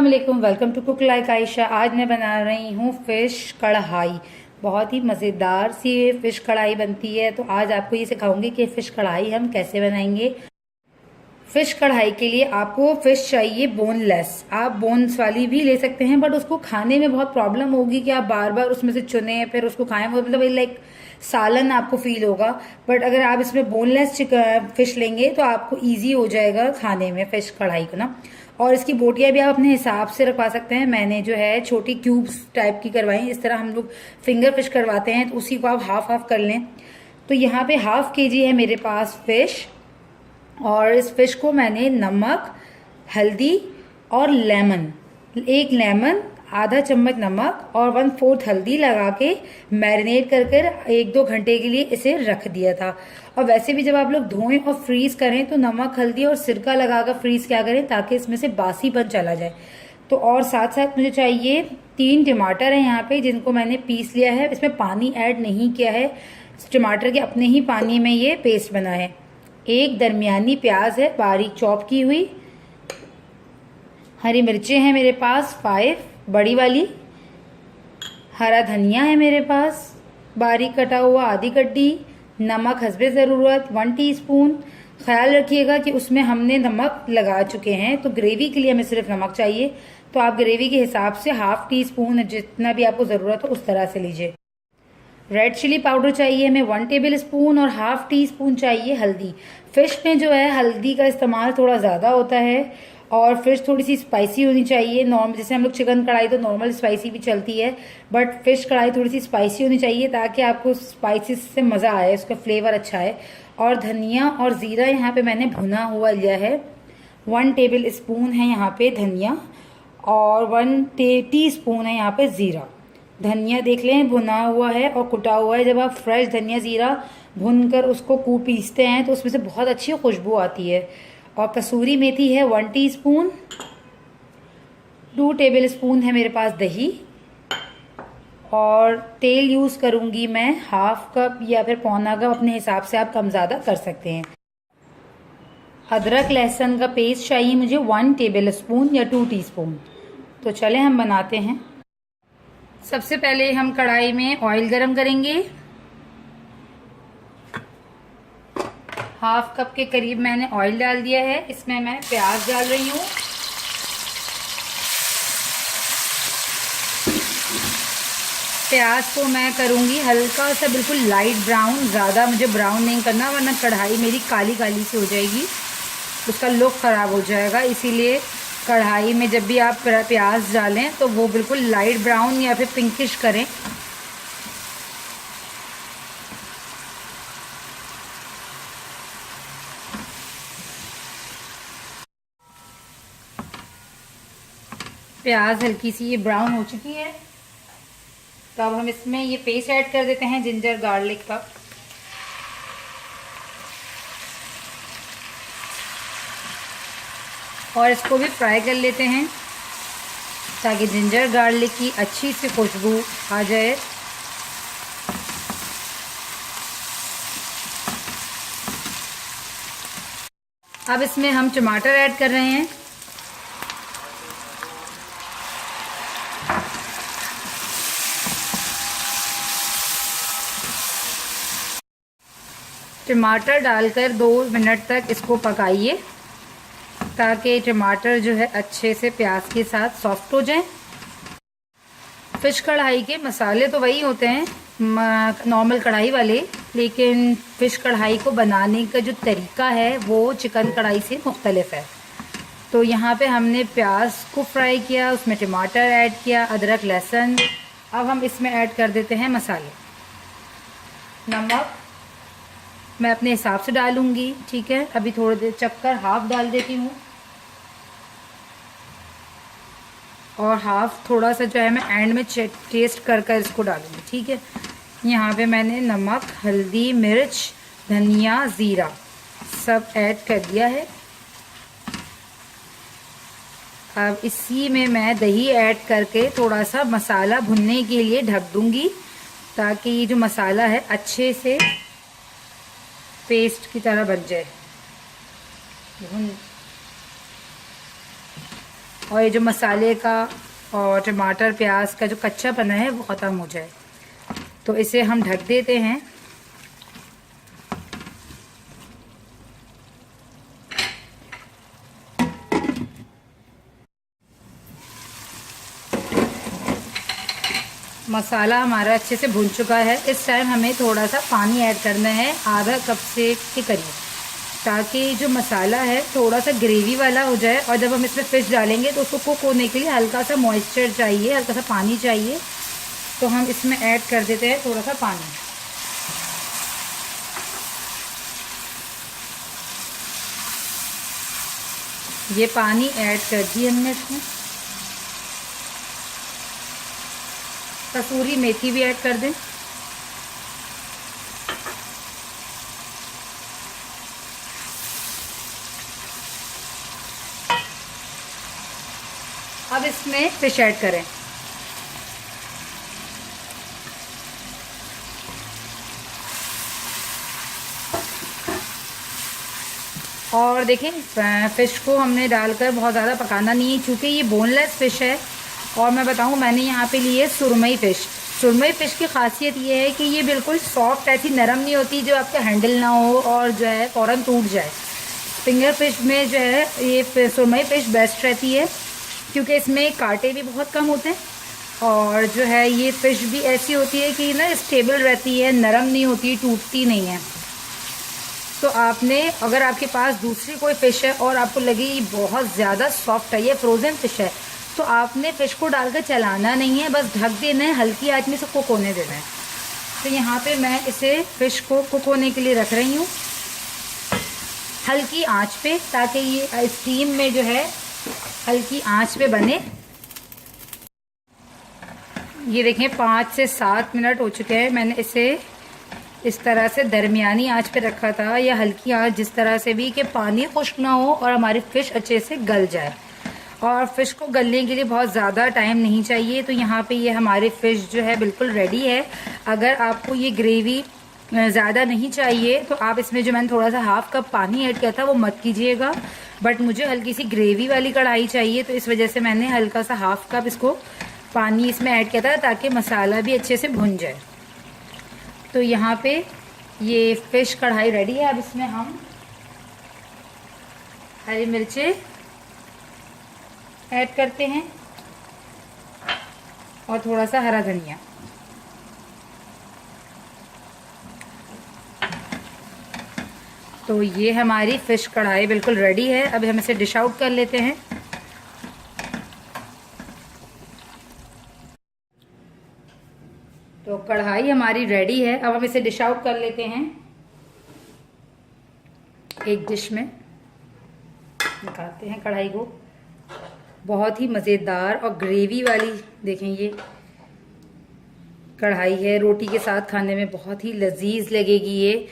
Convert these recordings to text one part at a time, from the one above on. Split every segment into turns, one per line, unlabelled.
अस्सलाम वालेकुम, welcome to cook like Ayesha. आज मैं बना रही हूँ फ़िश कढ़ाई। बहुत ही मज़ेदार सी फ़िश कढ़ाई बनती है। तो आज आपको ये सिखाऊंगी कि फ़िश कढ़ाई हम कैसे बनाएंगे। फ़िश कढ़ाई के लिए आपको फ़िश चाहिए बोनलेस। आप बोन्स वाली भी ले सकते हैं, बट उसको खाने में बहुत प्रॉब्लम होगी कि आप बार बार उसमें से चुने फिर उसको खाएं, वो मतलब लाइक सालन आपको फील होगा। बट अगर आप इसमें बोनलेस फ़िश लेंगे तो आपको ईजी हो जाएगा खाने में फ़िश कढ़ाई को ना। और इसकी बोटियां भी आप अपने हिसाब से रखवा सकते हैं। मैंने जो है छोटी क्यूब्स टाइप की करवाई। इस तरह हम लोग फिंगर फिश करवाते हैं, तो उसी को आप हाफ हाफ कर लें। तो यहाँ पे हाफ केजी है मेरे पास फिश, और इस फिश को मैंने नमक, हल्दी और लेमन, एक लेमन, आधा चम्मच नमक और 1/4 हल्दी लगा के मैरिनेट कर कर 1-2 घंटे के लिए इसे रख दिया था। और वैसे भी जब आप लोग धोएं और फ्रीज करें तो नमक, हल्दी और सिरका लगाकर फ्रीज क्या करें ताकि इसमें से बासीपन चला जाए। तो और साथ साथ मुझे चाहिए 3 टमाटर है यहाँ पे, जिनको मैंने पीस लिया है। इसमें पानी ऐड नहीं किया है, टमाटर के अपने ही पानी में ये पेस्ट बना है। एक दरमियानी प्याज है बारीक चॉप की हुई। हरी मिर्चें हैं मेरे पास 5 बड़ी वाली। हरा धनिया है मेरे पास बारीक कटा हुआ आधी कड्डी। नमक हस्बे ज़रूरत 1 टीस्पून। ख्याल रखिएगा कि उसमें हमने नमक लगा चुके हैं, तो ग्रेवी के लिए हमें सिर्फ नमक चाहिए। तो आप ग्रेवी के हिसाब से ½ टीस्पून, जितना भी आपको ज़रूरत हो उस तरह से लीजिए। रेड चिली पाउडर चाहिए हमें 1 टेबल स्पून, और ½ टीस्पून चाहिए हल्दी। फिश में जो है हल्दी का इस्तेमाल थोड़ा ज़्यादा होता है, और फिश थोड़ी सी स्पाइसी होनी चाहिए। नॉर्मल जैसे हम लोग चिकन कढ़ाई तो नॉर्मल स्पाइसी भी चलती है, बट फिश कढ़ाई थोड़ी सी स्पाइसी होनी चाहिए ताकि आपको स्पाइसी से मज़ा आए, उसका फ्लेवर अच्छा है। और धनिया और ज़ीरा यहाँ पे मैंने भुना हुआ लिया है। 1 टेबल स्पून है यहाँ पे धनिया, और 1 टीस्पून है यहाँ पे ज़ीरा। धनिया देख लें भुना हुआ है और कुटा हुआ है। जब आप फ्रेश धनिया ज़ीरा भुनकर उसको पीसते हैं तो उसमें से बहुत अच्छी खुशबू आती है। और कसूरी मेथी है 1 टीस्पून। 2 टेबल स्पून है मेरे पास दही, और तेल यूज़ करूँगी मैं ½ कप या फिर पौना कप, अपने हिसाब से आप कम ज़्यादा कर सकते हैं। अदरक लहसुन का पेस्ट चाहिए मुझे 1 टेबल स्पून या 2 टीस्पून। तो चले हम बनाते हैं। सबसे पहले हम कढ़ाई में ऑयल गरम करेंगे। ½ कप के करीब मैंने ऑयल डाल दिया है। इसमें मैं प्याज डाल रही हूँ। प्याज को मैं करूँगी हल्का सा बिल्कुल लाइट ब्राउन, ज़्यादा मुझे ब्राउन नहीं करना वरना कढ़ाई मेरी काली काली सी हो जाएगी, उसका लुक ख़राब हो जाएगा। इसीलिए कढ़ाई में जब भी आप प्याज डालें तो वो बिल्कुल लाइट ब्राउन या फिर पिंकिश करें। प्याज हल्की सी ये ब्राउन हो चुकी है, तो अब हम इसमें ये पेस्ट ऐड कर देते हैं जिंजर गार्लिक का। और इसको भी फ्राई कर लेते हैं ताकि जिंजर गार्लिक की अच्छी सी खुशबू आ जाए। अब इसमें हम टमाटर ऐड कर रहे हैं। टमाटर डालकर 2 मिनट तक इसको पकाइए ताकि टमाटर जो है अच्छे से प्याज के साथ सॉफ्ट हो जाए। फिश कढ़ाई के मसाले तो वही होते हैं नॉर्मल कढ़ाई वाले, लेकिन फिश कढ़ाई को बनाने का जो तरीका है वो चिकन कढ़ाई से मुख्तलिफ है। तो यहाँ पे हमने प्याज को फ्राई किया, उसमें टमाटर ऐड किया, अदरक लहसुन। अब हम इसमें ऐड कर देते हैं मसाले। नमक मैं अपने हिसाब से डालूंगी, ठीक है। अभी थोड़ी देर चक्कर ½ डाल देती हूँ, और ½ थोड़ा सा जो है मैं एंड में टेस्ट कर कर इसको डालूंगी, ठीक है। यहाँ पे मैंने नमक, हल्दी, मिर्च, धनिया, ज़ीरा सब ऐड कर दिया है। अब इसी में मैं दही ऐड करके थोड़ा सा मसाला भुनने के लिए ढक दूंगी ताकि ये जो मसाला है अच्छे से पेस्ट की तरह बन जाए। और ये जो मसाले का और टमाटर प्याज का जो कच्चा पना है वो ख़त्म हो जाए। तो इसे हम ढक देते हैं। मसाला हमारा अच्छे से भुन चुका है। इस टाइम हमें थोड़ा सा पानी ऐड करना है, आधा कप से के करीब, ताकि जो मसाला है थोड़ा सा ग्रेवी वाला हो जाए। और जब हम इसमें फ़िश डालेंगे तो उसको कुक होने के लिए हल्का सा मॉइस्चर चाहिए, हल्का सा पानी चाहिए। तो हम इसमें ऐड कर देते हैं थोड़ा सा पानी। ये पानी ऐड कर दी हमने इसमें। कसूरी मेथी भी ऐड कर दें। अब इसमें फिश ऐड करें। और देखें, फ़िश को हमने डालकर बहुत ज़्यादा पकाना नहीं है, क्योंकि ये बोनलेस फ़िश है। और मैं बताऊं, मैंने यहाँ पे ली है सुरमई फ़िश। सुरमई फ़िश की खासियत ये है कि ये बिल्कुल सॉफ्ट, ऐसी नरम नहीं होती जो आपका हैंडल ना हो और जो है फ़ौरन टूट जाए। फिंगर फ़िश में जो है ये सुरमई फ़िश बेस्ट रहती है, क्योंकि इसमें कांटे भी बहुत कम होते हैं। और जो है ये फ़िश भी ऐसी होती है कि ना स्टेबल रहती है, नरम नहीं होती, टूटती नहीं है। तो आपने, अगर आपके पास दूसरी कोई फ़िश है और आपको लगे ये बहुत ज़्यादा सॉफ्ट है, ये फ्रोज़न फ़िश है, तो आपने फ़िश को डालकर चलाना नहीं है, बस ढक देना है, हल्की आंच में से कुक होने देना है। तो यहाँ पे मैं इसे फ़िश को कुक होने के लिए रख रही हूँ हल्की आंच पे, ताकि ये स्टीम में जो है हल्की आंच पे बने। ये देखें 5 से 7 मिनट हो चुके हैं। मैंने इसे इस तरह से दरमियानी आंच पे रखा था, या हल्की आंच, जिस तरह से भी कि पानी खुश्क ना हो और हमारी फ़िश अच्छे से गल जाए। और फ़िश को गलने के लिए बहुत ज़्यादा टाइम नहीं चाहिए। तो यहाँ पे ये हमारी फ़िश जो है बिल्कुल रेडी है। अगर आपको ये ग्रेवी ज़्यादा नहीं चाहिए तो आप इसमें जो मैंने थोड़ा सा हाफ़ कप पानी ऐड किया था वो मत कीजिएगा। बट मुझे हल्की सी ग्रेवी वाली कढ़ाई चाहिए, तो इस वजह से मैंने हल्का सा हाफ़ कप इसको पानी इसमें ऐड किया था, ताकि मसाला भी अच्छे से भुन जाए। तो यहाँ पे ये फ़िश कढ़ाई रेडी है। अब इसमें हम हरी मिर्चें ऐड करते हैं और थोड़ा सा हरा धनिया। तो ये हमारी फ़िश कढ़ाई बिल्कुल रेडी है। अब हम इसे डिश आउट कर लेते हैं। तो कढ़ाई हमारी रेडी है। अब हम इसे डिश आउट कर लेते हैं। एक डिश में निकालते हैं कढ़ाई को। बहुत ही मज़ेदार और ग्रेवी वाली, देखें ये कढ़ाई है, रोटी के साथ खाने में बहुत ही लजीज लगेगी ये।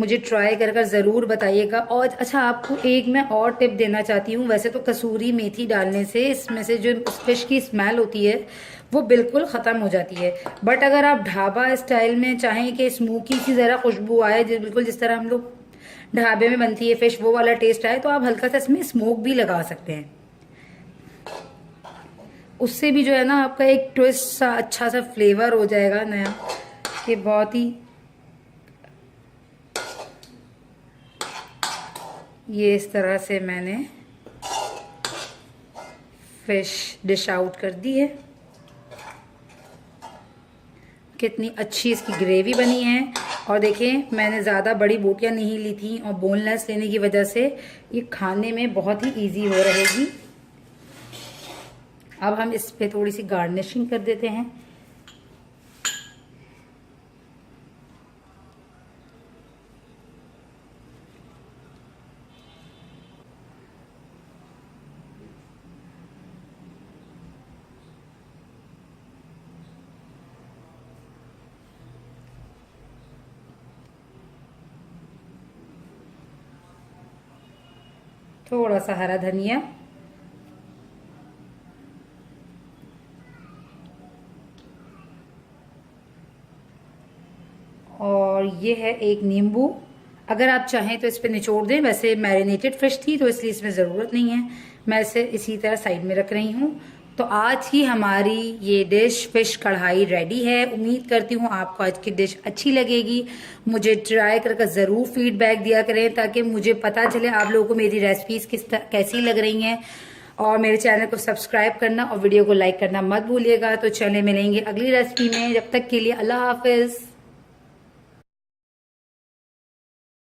मुझे ट्राई कर कर ज़रूर बताइएगा। और अच्छा, आपको एक मैं और टिप देना चाहती हूँ। वैसे तो कसूरी मेथी डालने से इसमें से जो फिश की स्मेल होती है वो बिल्कुल ख़त्म हो जाती है। बट अगर आप ढाबा स्टाइल में चाहें कि स्मोकी सी ज़रा खुशबू आए, बिल्कुल जिस तरह हम लोग ढाबे में बनती है फ़िश, वो वाला टेस्ट आए, तो आप हल्का सा इसमें स्मोक भी लगा सकते हैं। उससे भी जो है ना आपका एक ट्विस्ट सा, अच्छा सा फ्लेवर हो जाएगा नया, कि बहुत ही। ये इस तरह से मैंने फिश डिश आउट कर दी है। कितनी अच्छी इसकी ग्रेवी बनी है। और देखें, मैंने ज़्यादा बड़ी बोटियां नहीं ली थी, और बोनलेस लेने की वजह से ये खाने में बहुत ही इजी हो रहेगी। अब हम इस पे थोड़ी सी गार्निशिंग कर देते हैं। थोड़ा सा हरा धनिया, और ये है एक नींबू। अगर आप चाहें तो इस पे निचोड़ दें। वैसे मैरिनेटेड फिश थी तो इसलिए इसमें ज़रूरत नहीं है, मैं इसे इसी तरह साइड में रख रही हूँ। तो आज की हमारी ये डिश फिश कढ़ाई रेडी है। उम्मीद करती हूँ आपको आज की डिश अच्छी लगेगी। मुझे ट्राई करके ज़रूर फीडबैक दिया करें ताकि मुझे पता चले आप लोगों को मेरी रेसिपीज कैसी लग रही हैं। और मेरे चैनल को सब्सक्राइब करना और वीडियो को लाइक करना मत भूलिएगा। तो चले मिलेंगे अगली रेसिपी में, जब तक के लिए अल्लाह हाफिज़।